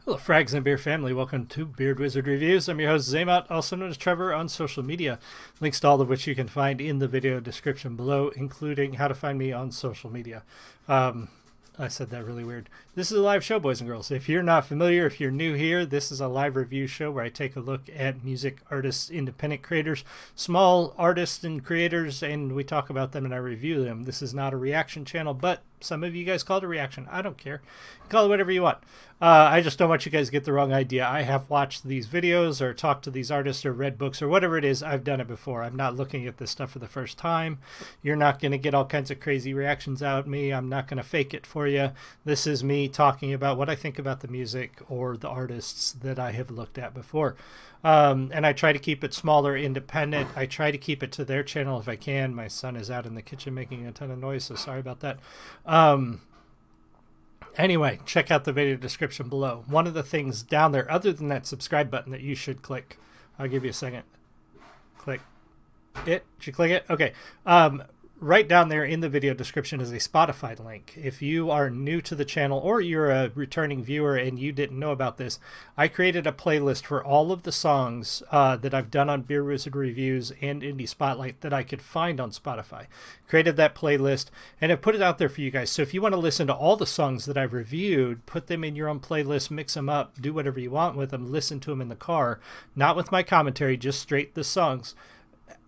Hello, Frags and Beer family. Welcome to Beard Wizard Reviews. I'm your host, Zaymot, also known as Trevor on social media. Links to all of which you can find in the video description below, including how to find me on social media. I said that really weird. This is a live show, boys and girls. If you're not familiar, if you're new here, this is a live review show where I take a look at music artists, independent creators, small artists and creators, and we talk about them and I review them. This is not a reaction channel, but some of you guys call it a reaction. I don't care. Call it whatever you want. I just don't want you guys to get the wrong idea. I have watched these videos or talked to these artists or read books or whatever it is. I've done it before. I'm not looking at this stuff for the first time. You're not going to get all kinds of crazy reactions out of me. I'm not going to fake it for you. This is me talking about what I think about the music or the artists that I have looked at before. And I try to keep it smaller, independent. I try to keep it to their channel if I can. My son is out in the kitchen making a ton of noise, so sorry about that. Anyway, check out the video description below. One of the things down there, other than that subscribe button that you should click, I'll give you a second. Click it. Did you click it? Okay. Right down there in the video description is a Spotify link. If you are new to the channel or you're a returning viewer and you didn't know about this, I created a playlist for all of the songs that I've done on Beer Wizard Reviews and Indie Spotlight that I could find on Spotify. Created that playlist and I put it out there for you guys. So if you want to listen to all the songs that I've reviewed, put them in your own playlist, mix them up, do whatever you want with them, listen to them in the car, not with my commentary, just straight the songs.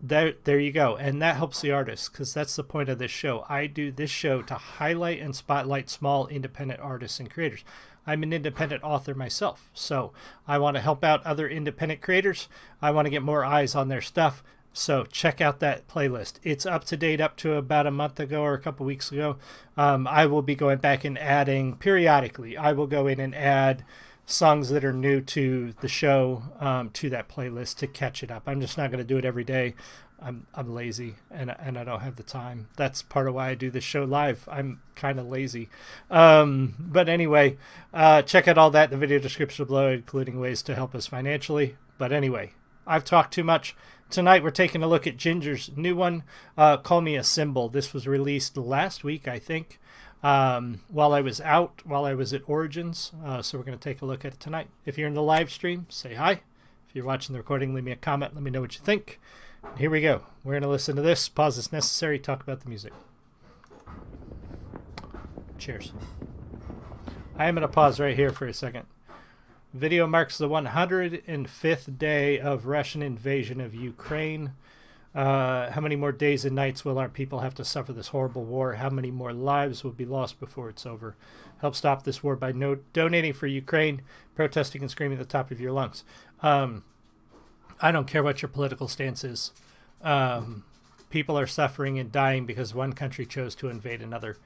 There you go. And that helps the artists because that's the point of this show. I do this show to highlight and spotlight small independent artists and creators. I'm an independent author myself, so I want to help out other independent creators. I want to get more eyes on their stuff. So check out that playlist. It's up to date up to about a month ago or a couple weeks ago. I will be going back and adding periodically. I will go in and add songs that are new to the show to that playlist to catch it up. I'm just not going to do it every day. I'm lazy and I don't have the time. That's part of why I do this show live. I'm kind of lazy. But anyway, check out all that in the video description below, including ways to help us financially. But anyway, I've talked too much. Tonight we're taking a look at Jinjer's new one, Call Me a Symbol. This was released last week, I think. While I was at Origins, so we're going to take a look at it tonight. If you're in the live stream, say hi. If you're watching the recording, leave me a comment. Let me know what you think. And here we go. We're going to listen to this. Pause as necessary. Talk about the music. Cheers. I am going to pause right here for a second. Video marks the 105th day of Russian invasion of Ukraine. How many more days and nights will our people have to suffer this horrible war? How many more lives will be lost before it's over? Help stop this war by donating for Ukraine, protesting and screaming at the top of your lungs. I don't care what your political stance is. People are suffering and dying because one country chose to invade another.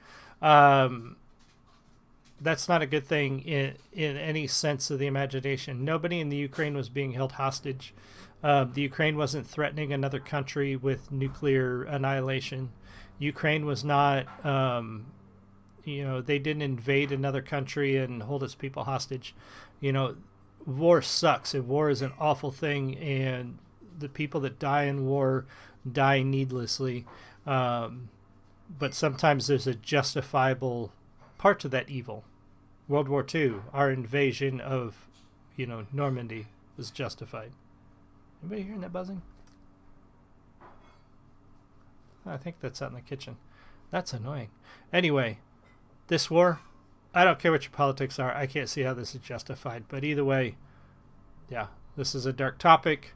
That's not a good thing in any sense of the imagination. Nobody in the Ukraine was being held hostage. The Ukraine wasn't threatening another country with nuclear annihilation. Ukraine was not, they didn't invade another country and hold its people hostage. War sucks, and war is an awful thing, and the people that die in war die needlessly. But sometimes there's a justifiable part to that evil. World War II, our invasion of, Normandy was justified. Anybody hearing that buzzing? I think that's out in the kitchen. That's annoying. Anyway, this war, I don't care what your politics are. I can't see how this is justified. But either way, yeah, this is a dark topic.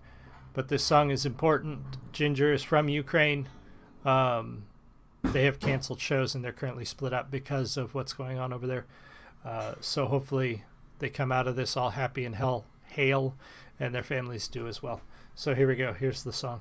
But this song is important. Jinjer is from Ukraine. They have canceled shows and they're currently split up because of what's going on over there. So hopefully they come out of this all happy and hail, and their families do as well. So here we go. Here's the song.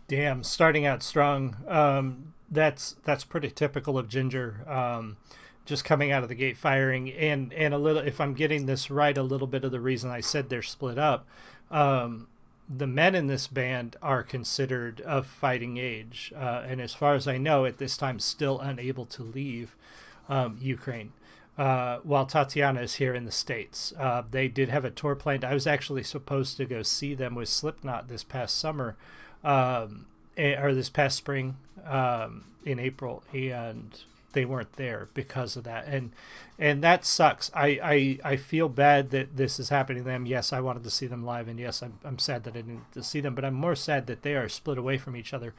Damn, starting out strong. That's pretty typical of Jinjer. Just coming out of the gate firing, and a little, if I'm getting this right, a little bit of the reason I said they're split up. The men in this band are considered of fighting age, and as far as I know, at this time, still unable to leave Ukraine. While Tatiana is here in the States. They did have a tour planned. I was actually supposed to go see them with Slipknot this past summer, or this past spring, in April, and they weren't there because of that, and that sucks. I feel bad that this is happening to them. Yes, I wanted to see them live, and yes, I'm sad that I didn't get to see them, but I'm more sad that they are split away from each other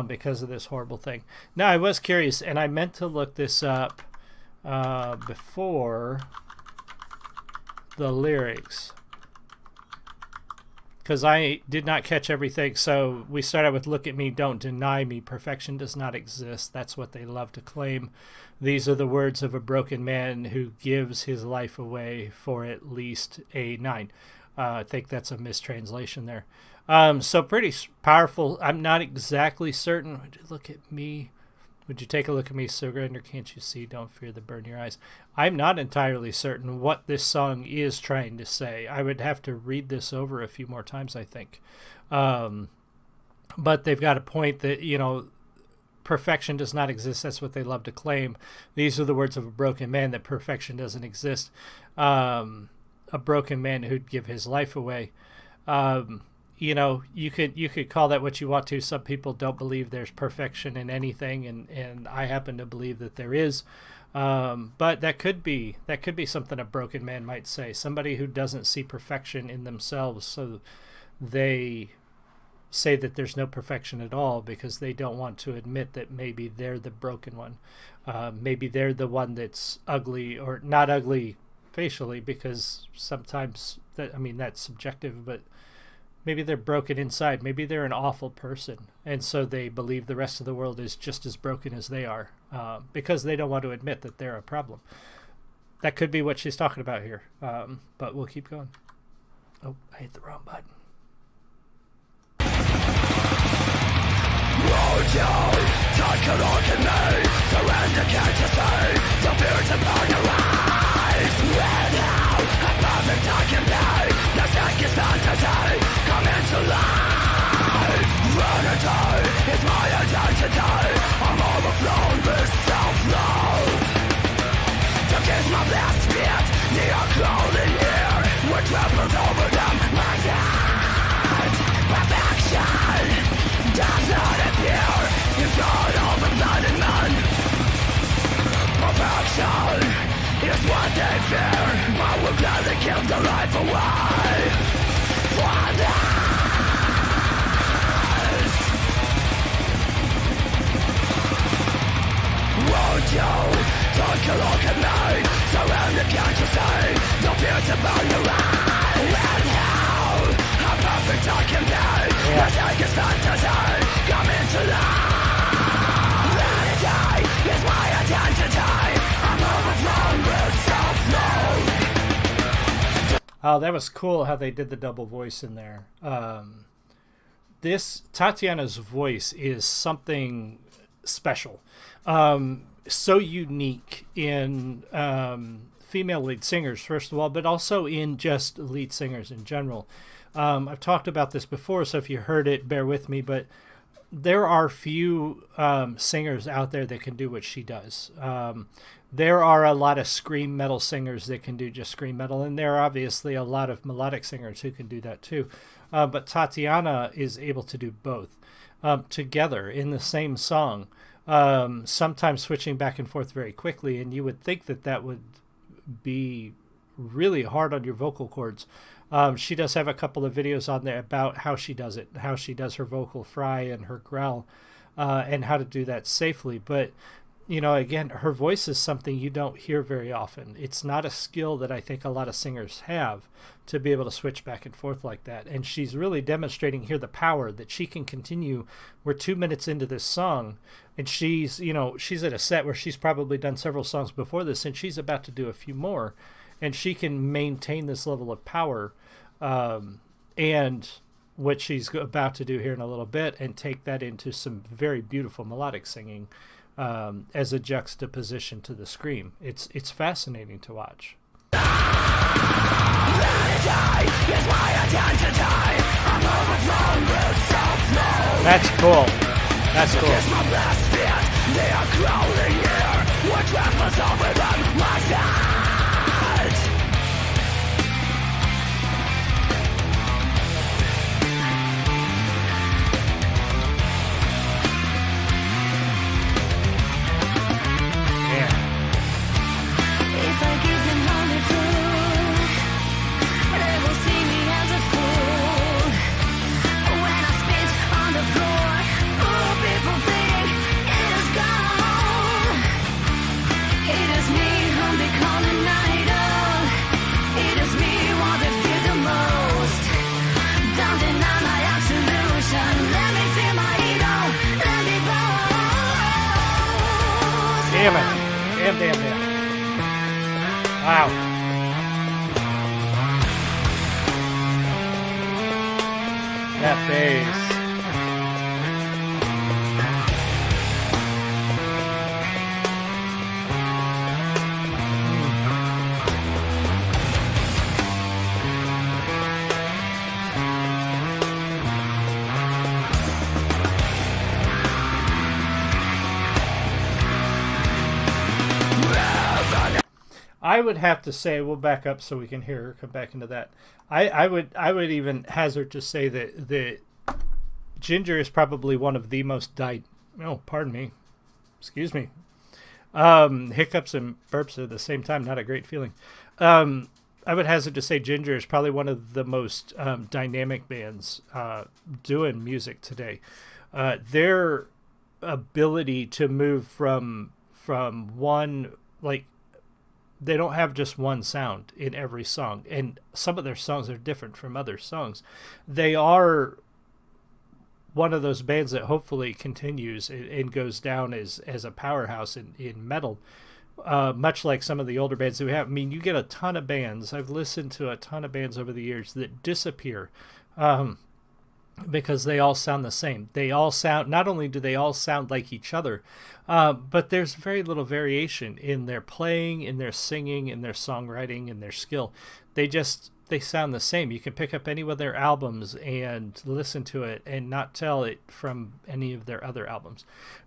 because of this horrible thing. Now, I was curious, and I meant to look this up before the lyrics, because I did not catch everything. So we start out with "Look at me, don't deny me. Perfection does not exist. That's what they love to claim. These are the words of a broken man who gives his life away for at least a 9." I think that's a mistranslation there. So pretty powerful. I'm not exactly certain. Look at me. Would you take a look at me, surrender? Can't you see? Don't fear the burn in your eyes. I'm not entirely certain what this song is trying to say. I would have to read this over a few more times, I think. But they've got a point that, you know, perfection does not exist. That's what they love to claim. These are the words of a broken man, that perfection doesn't exist. A broken man who'd give his life away. You know, you could call that what you want to. Some people don't believe there's perfection in anything, and I happen to believe that there is. But that could be something a broken man might say. Somebody who doesn't see perfection in themselves, so they say that there's no perfection at all because they don't want to admit that maybe they're the broken one. Maybe they're the one that's ugly, or not ugly facially, because sometimes that's subjective, but maybe they're broken inside. Maybe they're an awful person, and so they believe the rest of the world is just as broken as they are, because they don't want to admit that they're a problem. That could be what she's talking about here, but we'll keep going. Oh, I hit the wrong button. Take a look at me, surrender, can't you see? The fears upon your eyes. And how perfect I can be, the sickest fantasy come into life. Vanity is my identity, I'm overflowing with self-love. To kiss my last feet, near clothing here, with trappers over them, my head. Perfection does not appear in front of a blinded man. Perfection is what they fear. I will gladly give their life away for this. Won't you take a look at me? Surrender, can't you see? The fears about your eyes. And how perfect I can be. The sickest fantasy come into life. Vanity is my identity. I'm overflowing with self-love. Oh, that was cool how they did the double voice in there. This Tatiana's voice is something special, so unique in female lead singers, first of all, but also in just lead singers in general. I've talked about this before, so if you heard it, bear with me, but there are few singers out there that can do what she does. There are a lot of scream metal singers that can do just scream metal, and there are obviously a lot of melodic singers who can do that too. But Tatiana is able to do both together in the same song, sometimes switching back and forth very quickly, and you would think that that would be really hard on your vocal cords. She does have a couple of videos on there about how she does it, how she does her vocal fry and her growl, and how to do that safely. But again, her voice is something you don't hear very often. It's not a skill that I think a lot of singers have, to be able to switch back and forth like that. And she's really demonstrating here the power that she can continue. We're 2 minutes into this song, and she's at a set where she's probably done several songs before this, and she's about to do a few more, and she can maintain this level of power, and what she's about to do here in a little bit, and take that into some very beautiful melodic singing, as a juxtaposition to the scream. It's fascinating to watch. That's cool. That's cool. Damn it. Damn. Wow. That bass. I would have to say, we'll back up so we can hear her come back into that. I would even hazard to say that Jinjer is probably one of the most pardon me. Excuse me. Hiccups and burps at the same time, not a great feeling. I would hazard to say Jinjer is probably one of the most dynamic bands doing music today. Their ability to move from one, like, they don't have just one sound in every song, and some of their songs are different from other songs. They are one of those bands that hopefully continues and goes down as a powerhouse in metal, much like some of the older bands that we have. I mean, you get a ton of bands. I've listened to a ton of bands over the years that disappear because they all sound the same. They all sound, not only do they all sound like each other, but there's very little variation in their playing, in their singing, in their songwriting, in their skill. They sound the same. You can pick up any of their albums and listen to it and not tell it from any of their other albums.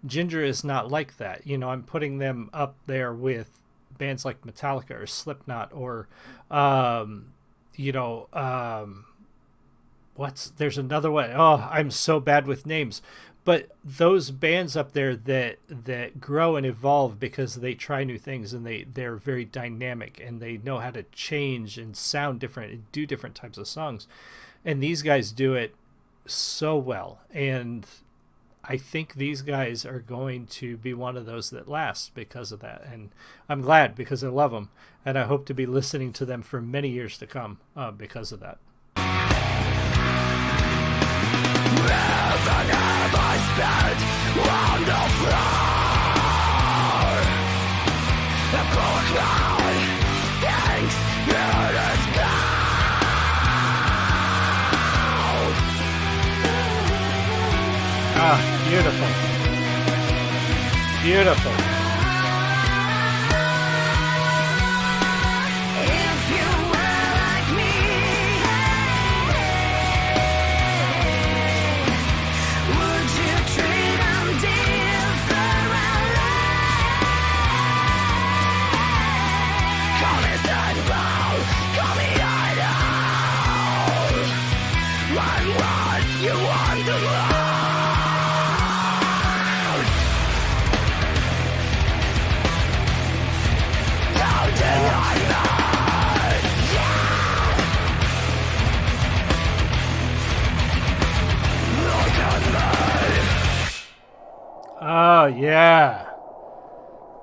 Jinjer is not like that. I'm putting them up there with bands like Metallica or Slipknot or, there's another one. Oh, I'm so bad with names. But those bands up there that grow and evolve because they try new things, and they're very dynamic, and they know how to change and sound different and do different types of songs. And these guys do it so well. And I think these guys are going to be one of those that last because of that. And I'm glad, because I love them. And I hope to be listening to them for many years to come because of that. I spent on the floor. A cold cloud hangs in the sky. Ah, beautiful. Beautiful. Oh, yeah.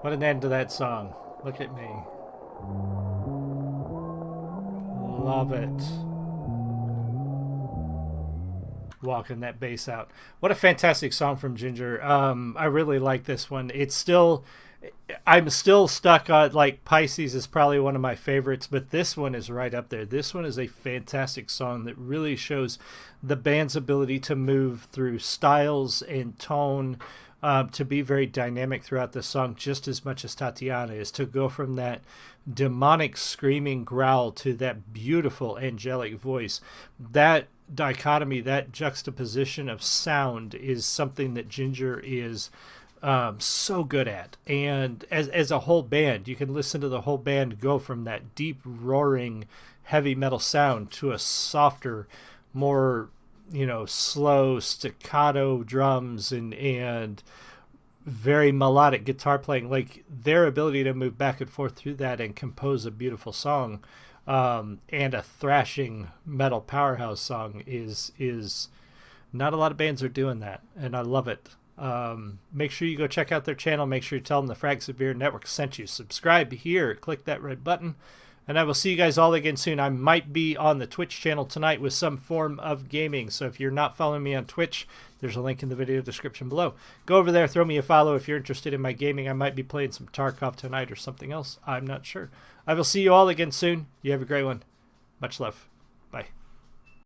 What an end to that song. Look at me. Love it. Walking that bass out. What a fantastic song from Jinjer. I really like this one. I'm still stuck on, like, Pisces is probably one of my favorites, but this one is right up there. This one is a fantastic song that really shows the band's ability to move through styles and tone, to be very dynamic throughout the song, just as much as Tatiana is, to go from that demonic screaming growl to that beautiful angelic voice. That dichotomy, that juxtaposition of sound is something that Jinjer is so good at. And as a whole band, you can listen to the whole band go from that deep roaring heavy metal sound to a softer, more, slow staccato drums and very melodic guitar playing. Like, their ability to move back and forth through that and compose a beautiful song, and a thrashing metal powerhouse song is not a lot of bands are doing that, and I love it. Make sure you go check out their channel. Make sure you tell them the Frag Severe Network sent you. Subscribe here. Click that red button. And I will see you guys all again soon. I might be on the Twitch channel tonight with some form of gaming. So if you're not following me on Twitch, there's a link in the video description below. Go over there, throw me a follow if you're interested in my gaming. I might be playing some Tarkov tonight or something else. I'm not sure. I will see you all again soon. You have a great one. Much love.